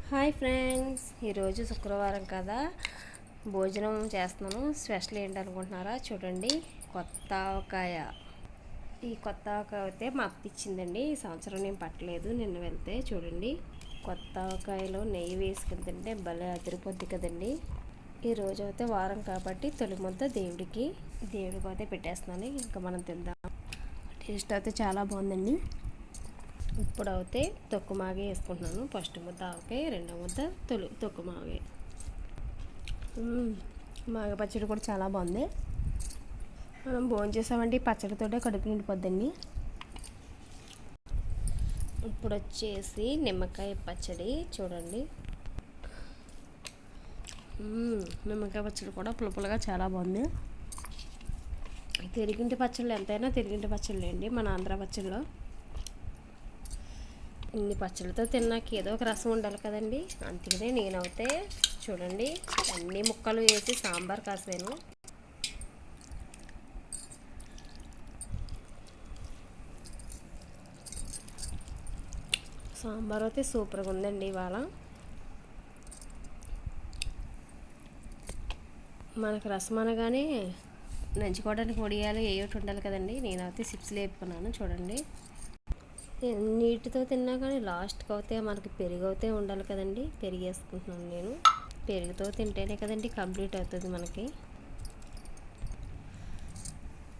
Hi friends, ఈరోజు శుక్రవారం కదా, భోజనం చేస్తున్నాను. స్పెషల్ ఏంటి అనుకుంటున్నారా? చూడండి, కొత్త ఆవకాయ. ఈ కొత్త ఆవకాయ అయితే మా అత్త ఇచ్చిందండి. ఈ సంవత్సరం నేను పట్టలేదు, నిన్న వెళ్తే. చూడండి, కొత్త ఆవకాయలో నెయ్యి వేసుకుని తింటే భలే అదిరిపోద్ది కదండి. ఈరోజు అయితే వారం కాబట్టి తొలి ముద్ద దేవుడికి అయితే పెట్టేస్తున్నాను. ఇంకా మనం తిందాం. టేస్ట్ అయితే చాలా బాగుందండి. ఇప్పుడు అయితే తొక్కుమాగే వేసుకుంటున్నాను. ఫస్ట్ ముద్ద ఆవకాయ, రెండో ముద్ద తొక్కుమాగే. మాగ పచ్చడి కూడా చాలా బాగుంది. మనం భోజనం చేసామంటే పచ్చడితోటే కడుపు నిండిపోద్దండి. ఇప్పుడు వచ్చేసి నిమ్మకాయ పచ్చడి. చూడండి, నిమ్మకాయ పచ్చడి కూడా పులుపులుగా చాలా బాగుంది. తిరిగింటి పచ్చళ్ళు ఎంతైనా తిరిగింటి పచ్చళ్ళు అండి మన ఆంధ్ర పచ్చళ్ళు. ఇన్ని పచ్చళ్ళతో తిన్నాక ఏదో ఒక రసం ఉండాలి కదండి. అందుకనే నేనైతే చూడండి అన్ని ముక్కలు వేసి సాంబార్ కాసాను. సాంబార్ అయితే సూపర్గా ఉందండి ఇవాళ. మనకు రసం అనగానే నంచుకోవడానికి వడియాలు ఏమిటి ఉండాలి కదండి. నేనైతే సిప్స్లు వేపుకున్నాను. చూడండి, నీటితో తిన్నా కానీ లాస్ట్కి అయితే మనకి పెరుగు అయితే ఉండాలి కదండి. పెరుగు వేసుకుంటున్నాను నేను. పెరుగుతో తింటేనే కదండి కంప్లీట్ అవుతుంది మనకి.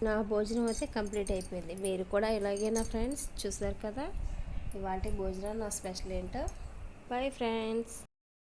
నా భోజనం అయితే కంప్లీట్ అయిపోయింది. మీరు కూడా ఇలాగే నా ఫ్రెండ్స్ చూసారు కదా. ఇవాళ భోజనం నా స్పెషల్ ఏంటో. Bye friends.